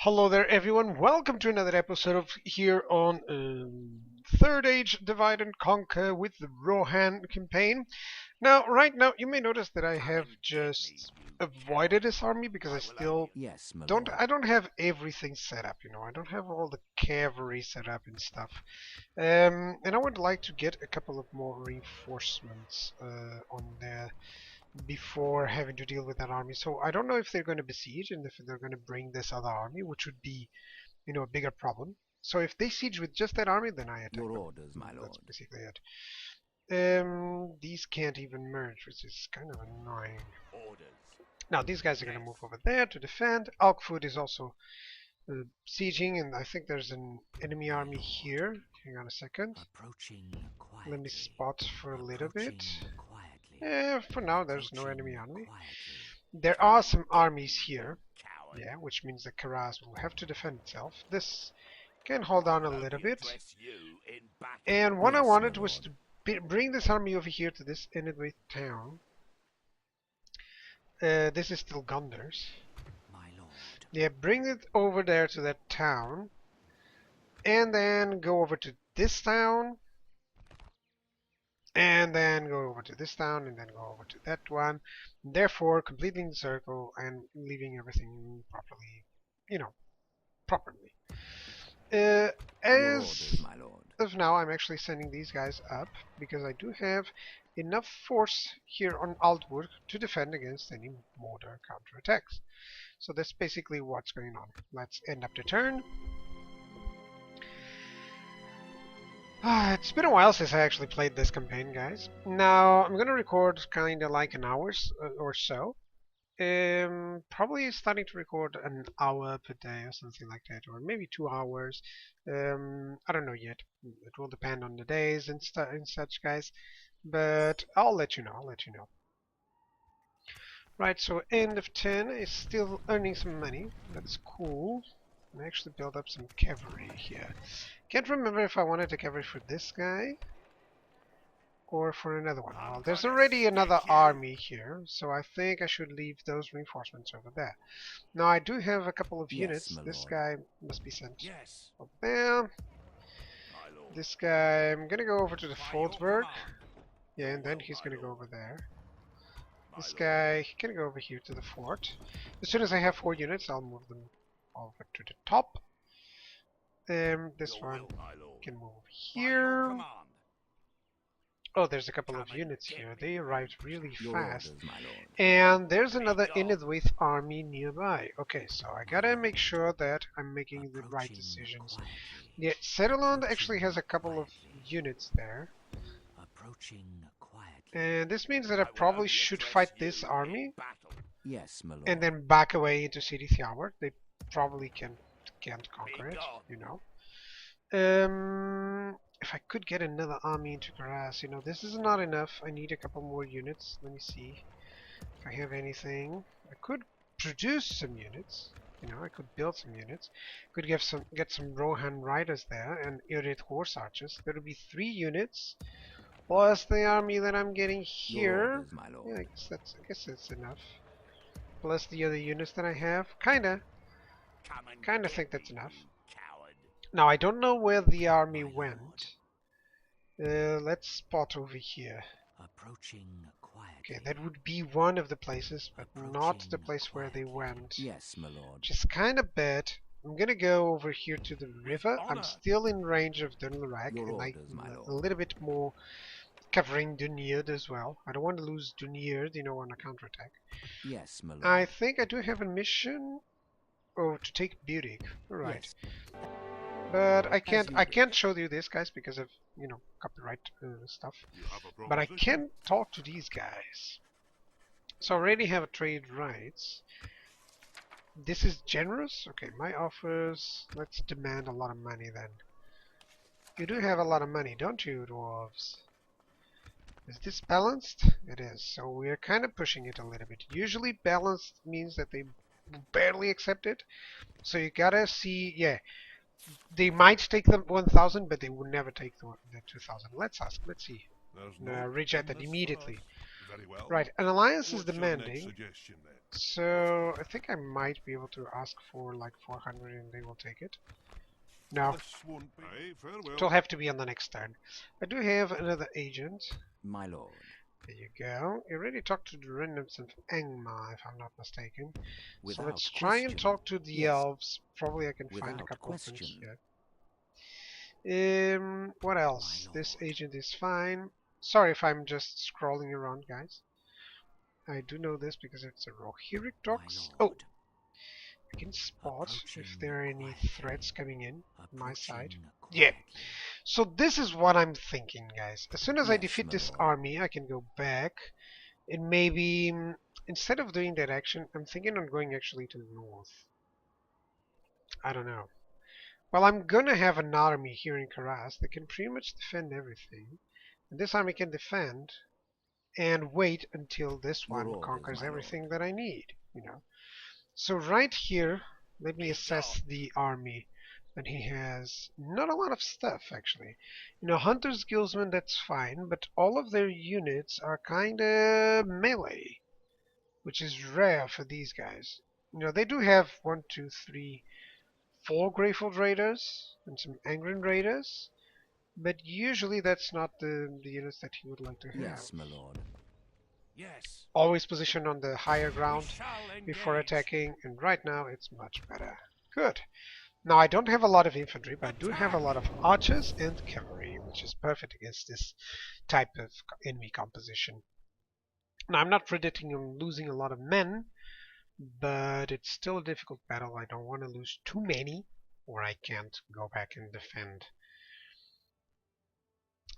Hello there, everyone. Welcome to another episode of here on Third Age Divide and Conquer with the Rohan campaign. Now, right now, you may notice that I have just avoided this army because I still I don't have everything set up. I don't have all the cavalry set up and stuff. And I would like to get a couple of more reinforcements on there before having to deal with that army. So I don't know if they're going to besiege and if they're going to bring this other army, which would be, a bigger problem. So if they siege with just that army, then I attack Your them. orders, my lord. That's basically it. These can't even merge, which is kind of annoying. Orders. Now these guys are going to move over there to defend. Alkfoot is also sieging, and I think there's an enemy army here. Hang on a second. Approaching quietly. Let me spot for a little bit. Quietly. For now, there's no enemy army. Quietly. There are some armies here. Coward. Yeah, which means that Karaz will have to defend itself. This can hold on a little bit. And what I wanted was to bring this army over here to this Enedwaith town. This is still Gondor's. My lord. Yeah, bring it over there to that town. And then go over to this town. And then go over to this town, and then go over to that one. Therefore, completing the circle and leaving everything properly. As my lord. of now, I'm actually sending these guys up because I do have enough force here on Altburg to defend against any mortar counterattacks. So that's basically what's going on. Let's end up the turn. It's been a while since I actually played this campaign, guys. Now, I'm gonna record kinda like an hour or so. Probably starting to record an hour per day or something like that, or maybe 2 hours. I don't know yet. It will depend on the days and such, guys. But I'll let you know. Right, so end of 10 is still earning some money. That's cool. I actually build up some cavalry here. Can't remember if I wanted a cavalry for this guy or for another one. Well, there's already another army here, so I think I should leave those reinforcements over there. Now I do have a couple of units. This guy must be sent over there. This guy, I'm gonna go over to the Foldsburg. Yeah, and then he's gonna go over there. This guy, he can go over here to the fort. As soon as I have 4 units, I'll move them over to the top. This one can move here. Oh, there's a couple of units here. They arrived really fast. And there's another Enedwaith army nearby. Okay, so I gotta make sure that I'm making the right decisions. Yeah, Settlund actually has a couple of units there. And this means that I probably should fight this army. Yes, my lord. And then back away into City Fjord. They probably can't conquer it, If I could get another army into Graz, this is not enough. I need a couple more units. Let me see if I have anything. I could produce some units. I could build some units. Could get some Rohan riders there and Irid horse archers. There would be 3 units plus the army that I'm getting here. Yeah, I guess that's enough. Plus the other units that I have. Kinda think that's enough. Now I don't know where the army went. Let's spot over here. Okay, that would be one of the places, but not the place where they went. Yes, my lord. Which is kind of bad. I'm gonna go over here to the river. I'm still in range of Dunlarak, and a little bit more covering Dunyrd as well. I don't want to lose Dunyrd, on a counterattack. Yes, my lord. I think I do have a mission. Oh, to take Burik. Alright. Yes. But I can't show you this, guys, because of, copyright stuff. But I can talk to these guys. So I already have a trade rights. This is generous? Okay, my offers. Let's demand a lot of money then. You do have a lot of money, don't you, dwarves? Is this balanced? It is. So we're kind of pushing it a little bit. Usually balanced means that they barely accept it. So you gotta see, yeah. They might take the 1,000, but they would never take the 2,000. Let's see. Rejected immediately. Very well. Right, an alliance is demanding So I think I might be able to ask for like 400 and they will take it. No, Aye, farewell. it'll have to be on the next turn. I do have another agent. My lord. There you go. You already talked to the remnants of Angmar, if I'm not mistaken. So Without let's try and question. talk to the Yes. elves. Probably I can find a Without couple of them question. here. What else? My This lord. agent is fine. Sorry if I'm just scrolling around, guys. I do know this because it's a Rohirric My dogs. Oh, lord. I can spot if Approaching there are any quietly. threats coming in my side. Approaching Yeah. quietly. So this is what I'm thinking, guys. As soon as I Yes, defeat my this lord. army, I can go back and maybe instead of doing that action, I'm thinking on going actually to the north. I don't know. Well, I'm gonna have an army here in Karas that can pretty much defend everything. And this army can defend and wait until this Your one orders, conquers my everything lord. that I need, you know. So right here, let me assess the army. And he has not a lot of stuff, actually. You know, Hunters, Guildsmen, that's fine, but all of their units are kind of melee, which is rare for these guys. You know, they do have 1, 2, 3, 4 Greyfold Raiders and some Angren Raiders, but usually that's not the units that he would like to have. Yes, my lord. Yes. Always positioned on the higher We ground shall before engage. attacking, and right now it's much better. Good. Now I don't have a lot of infantry, but I do have a lot of archers and cavalry, which is perfect against this type of enemy composition. Now I'm not predicting on losing a lot of men, but it's still a difficult battle. I don't want to lose too many, or I can't go back and defend.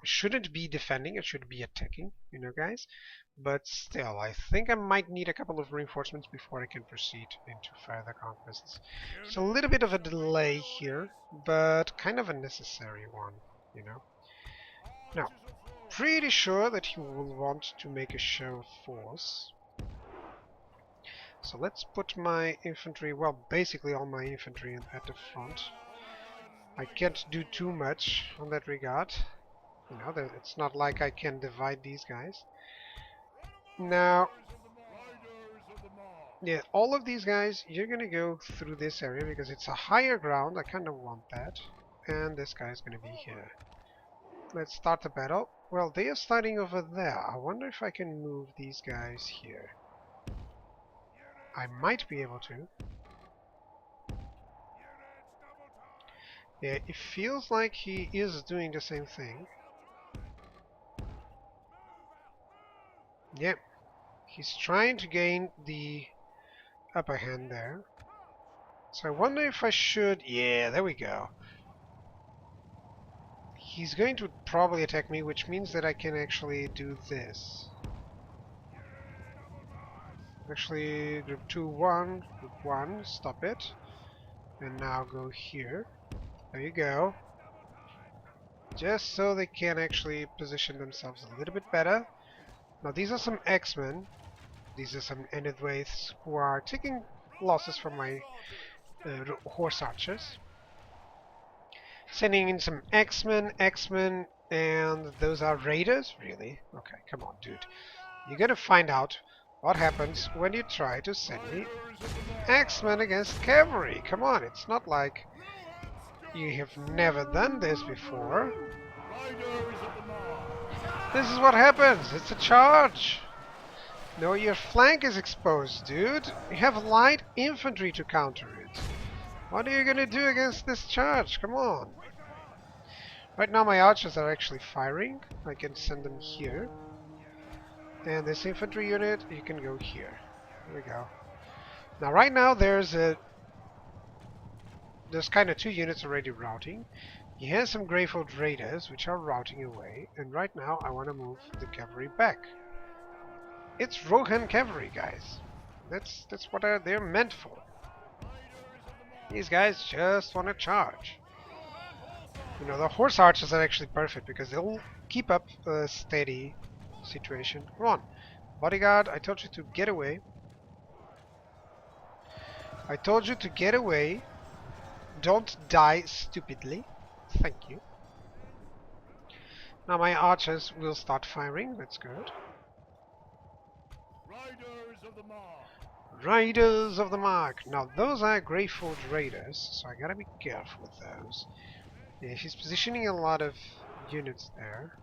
Shouldn't be defending, it should be attacking, you know, guys. But still, I think I might need a couple of reinforcements before I can proceed into further conquests. It's a little bit of a delay here, but kind of a necessary one, you know. Now, pretty sure that he will want to make a show of force. So let's put my infantry, well, basically all my infantry at the front. I can't do too much on that regard. You know, it's not like I can divide these guys. Now, yeah, all of these guys, you're gonna go through this area because it's a higher ground. I kind of want that. And this guy's gonna be here. Let's start the battle. Well, they are starting over there. I wonder if I can move these guys here. I might be able to. Yeah, it feels like he is doing the same thing. Yep. He's trying to gain the upper hand there. So I wonder if I should... Yeah, there we go. He's going to probably attack me, which means that I can actually do this. Actually, group 2, 1, group 1, stop it. And now go here. There you go. Just so they can actually position themselves a little bit better. Now these are some X-Men. These are some Endedwaiths who are taking losses from my horse archers. Sending in some X-Men, and those are raiders? Really? Okay, come on, dude. You gotta find out what happens when you try to send me X-Men against cavalry. Come on, it's not like you have never done this before. This is what happens. It's a charge. No, your flank is exposed, dude. You have light infantry to counter it. What are you gonna do against this charge? Come on. Right now my archers are actually firing. I can send them here. And this infantry unit, you can go here. There we go. Now right now there's kind of 2 units already routing. He has some Greyfold Raiders which are routing away, and right now I want to move the cavalry back. It's Rohan cavalry, guys. That's what they're meant for. These guys just want to charge. You know, the horse archers are actually perfect because they'll keep up a steady situation. Come on, bodyguard, I told you to get away. I told you to get away. Don't die stupidly. Thank you. Now my archers will start firing. That's good. Raiders of the Mark. Now those are Greyforge Raiders, so I gotta be careful with those. Yeah, he's positioning a lot of units there.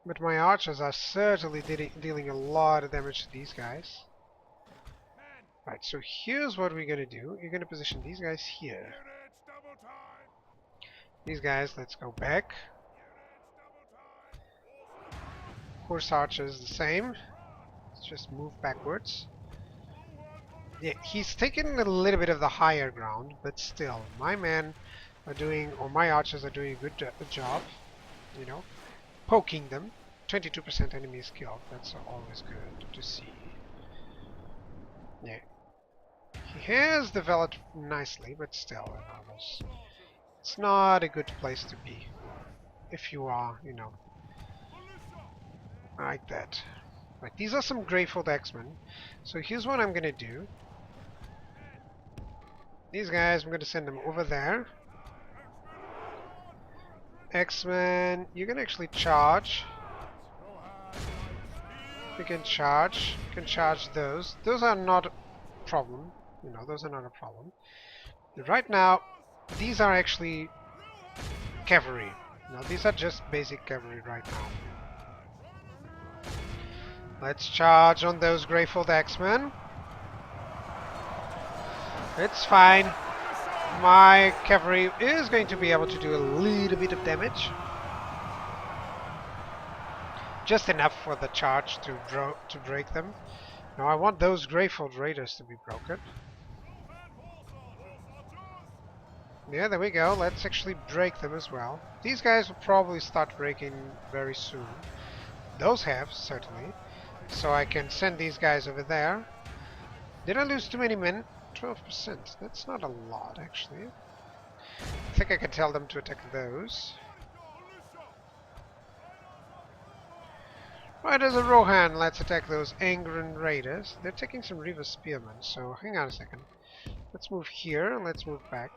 But my archers are certainly dealing a lot of damage to these guys. Right, so here's what we're gonna do. You're gonna position these guys here. These guys, let's go back. Horse archers the same. Let's just move backwards. Yeah, he's taken a little bit of the higher ground, but still, my men are doing, or my archers are doing a good job, you know, poking them. 22% enemies killed. That's always good to see. Yeah, he has developed nicely, but still, you know, it's not a good place to be if you are, you know, like that. Right, these are some Greyfold X-Men. So here's what I'm gonna do. These guys, I'm gonna send them over there. X-Men, you can actually charge. You can charge. You can charge those. Those are not a problem. You know, those are not a problem. Right now, these are actually cavalry. Now, these are just basic cavalry right now. Let's charge on those Greyfold X-Men. It's fine. My cavalry is going to be able to do a little bit of damage. Just enough for the charge to break them. Now I want those Greyfold Raiders to be broken. Yeah, there we go. Let's actually break them as well. These guys will probably start breaking very soon. Those have, certainly. So I can send these guys over there. Did I lose too many men? 12%. That's not a lot, actually. I think I can tell them to attack those. Right, as a Rohan, let's attack those Angren Raiders. They're taking some Reaver Spearmen, so hang on a second. Let's move here, and let's move back.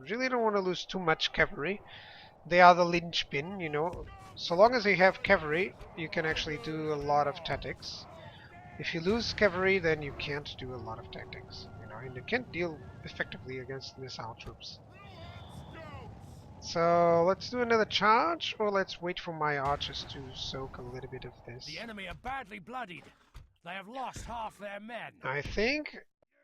Really don't want to lose too much cavalry. They are the linchpin, you know. So long as you have cavalry, you can actually do a lot of tactics. If you lose cavalry, then you can't do a lot of tactics, you know, and you can't deal effectively against missile troops. So let's do another charge, or let's wait for my archers to soak a little bit of this. The enemy are badly bloodied. They have lost half their men. I think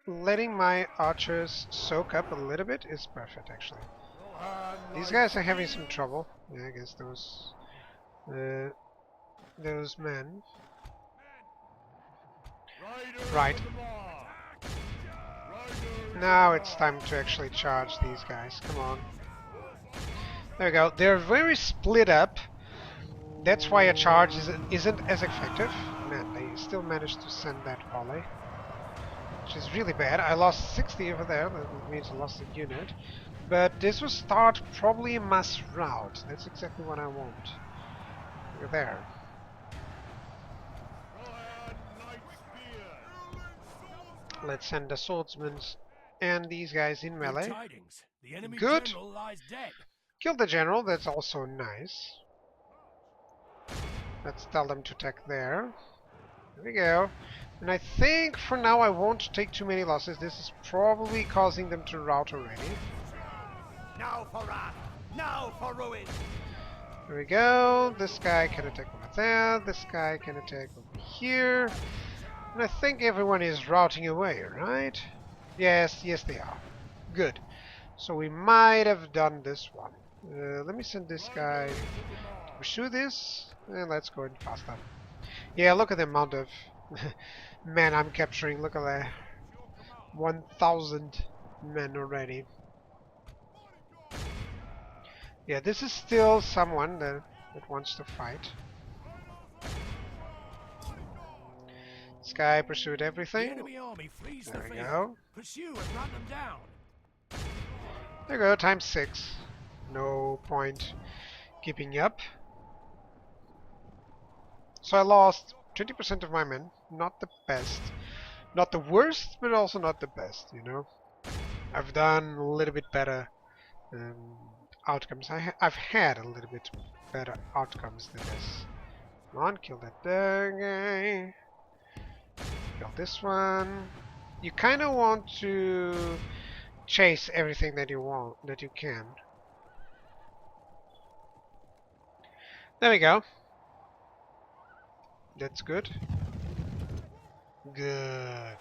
letting my archers soak up a little bit is perfect, actually. These guys are having some trouble. Yeah, I guess those men. Right. Now it's time to actually charge these guys. Come on. There we go. They're very split up. That's why a charge isn't as effective. Man, they still managed to send that volley, which is really bad. I lost 60 over there. That means I lost a unit. But this will start probably a mass rout. That's exactly what I want. Look there. Let's send the swordsmen and these guys in melee. The enemy Good. general lies dead. Kill the general, that's also nice. Let's tell them to attack there. There we go. And I think for now I won't take too many losses. This is probably causing them to rout already. Now for wrath. Now for ruin. There we go. This guy can attack over there. This guy can attack over here. And I think everyone is routing away, right? Yes, yes they are. Good. So we might have done this one. Let me send this guy to pursue this. And let's go in faster. Yeah, look at the amount of men I'm capturing. Look at that. 1,000 men already. Yeah, this is still someone that wants to fight. This guy pursued everything. The enemy army flees There the we field. go. Pursue and run them down. There we go, times 6. No point keeping up. So I lost 20% of my men. Not the best. Not the worst, but also not the best, you know. I've done a little bit better outcomes. I've had a little bit better outcomes than this. Come on, kill that guy. build this one. You kind of want to chase everything that you can. There we go. That's good. Good.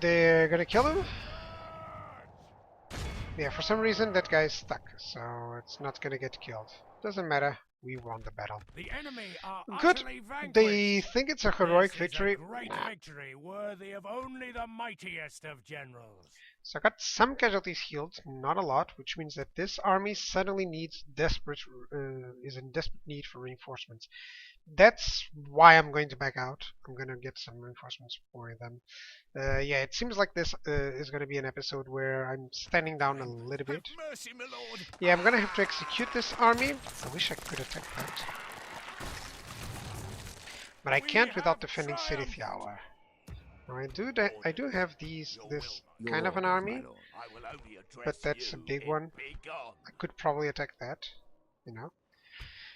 They're gonna kill him? Yeah, for some reason that guy's stuck, so it's not gonna get killed. Doesn't matter. We won the battle. The enemy are Good. utterly vanquished. They think it's a heroic This victory. is a great victory worthy of only the mightiest of generals. So I got some casualties healed, not a lot, which means that this army suddenly is in desperate need for reinforcements. That's why I'm going to back out. I'm going to get some reinforcements for them. Yeah, it seems like this is going to be an episode where I'm standing down a little bit. Have mercy, my lord. Yeah, I'm going to have to execute this army. I wish I could attack that. But I can't without defending City Tower. Now I do have this kind of an army, I will only address but that's a you big in one. big on. I could probably attack that, you know.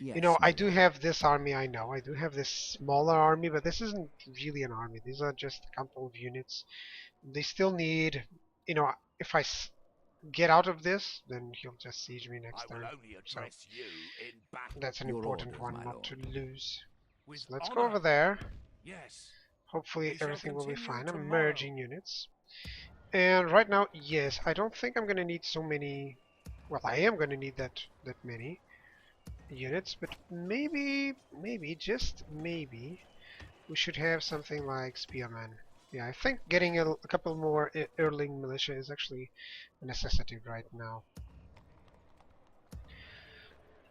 Yes, You know, my I do lord. have this army, I know. I do have this smaller army, but this isn't really an army. These are just a couple of units. They still need, you know, if I get out of this, then he'll just siege me next I will turn. only So address you in battle. that's an Your important orders, one my not lord. to lose. With So let's honor. go over there. Yes. Hopefully We shall everything will be continue fine. I'm tomorrow. merging units. And right now, yes, I don't think I'm gonna need so many. Well, I am gonna need that many units, but maybe, just maybe, we should have something like Spearman. Yeah, I think getting a couple more Erling militia is actually a necessity right now.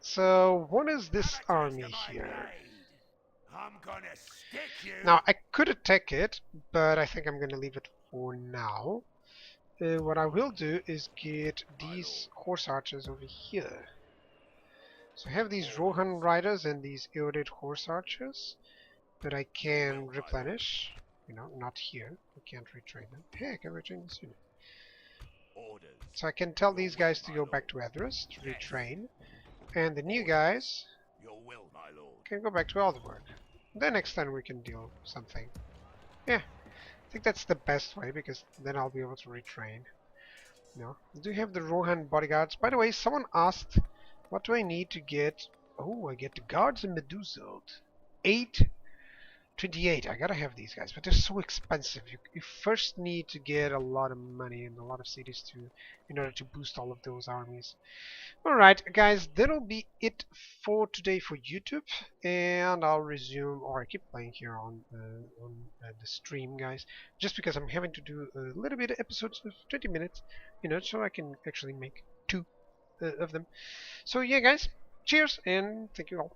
So, what is this army here? I'm gonna stick you. Now, I could attack it, but I think I'm gonna leave it for now. What I will do is get these horse archers over here. So I have these Rohan riders and these eroded horse archers that I can replenish. You know, not here. I can't retrain them. Hey, I can retrain this unit. Orders. So I can tell these guys to go back to Edras to retrain. And the new guys Your will, my lord. can go back to Elderwork. Then next time we can deal something. Yeah, I think that's the best way because then I'll be able to retrain. No, I do have the Rohan bodyguards. By the way, someone asked, what do I need to get? Oh, I get the guards and Meduseld. 828. I gotta have these guys, but they're so expensive. You first need to get a lot of money and a lot of cities in order to boost all of those armies. Alright, guys, that'll be it for today for YouTube, and I'll resume, or I keep playing here on the stream, guys, just because I'm having to do a little bit of episodes of 20 minutes, you know, so I can actually make two of them. So yeah, guys, cheers, and thank you all.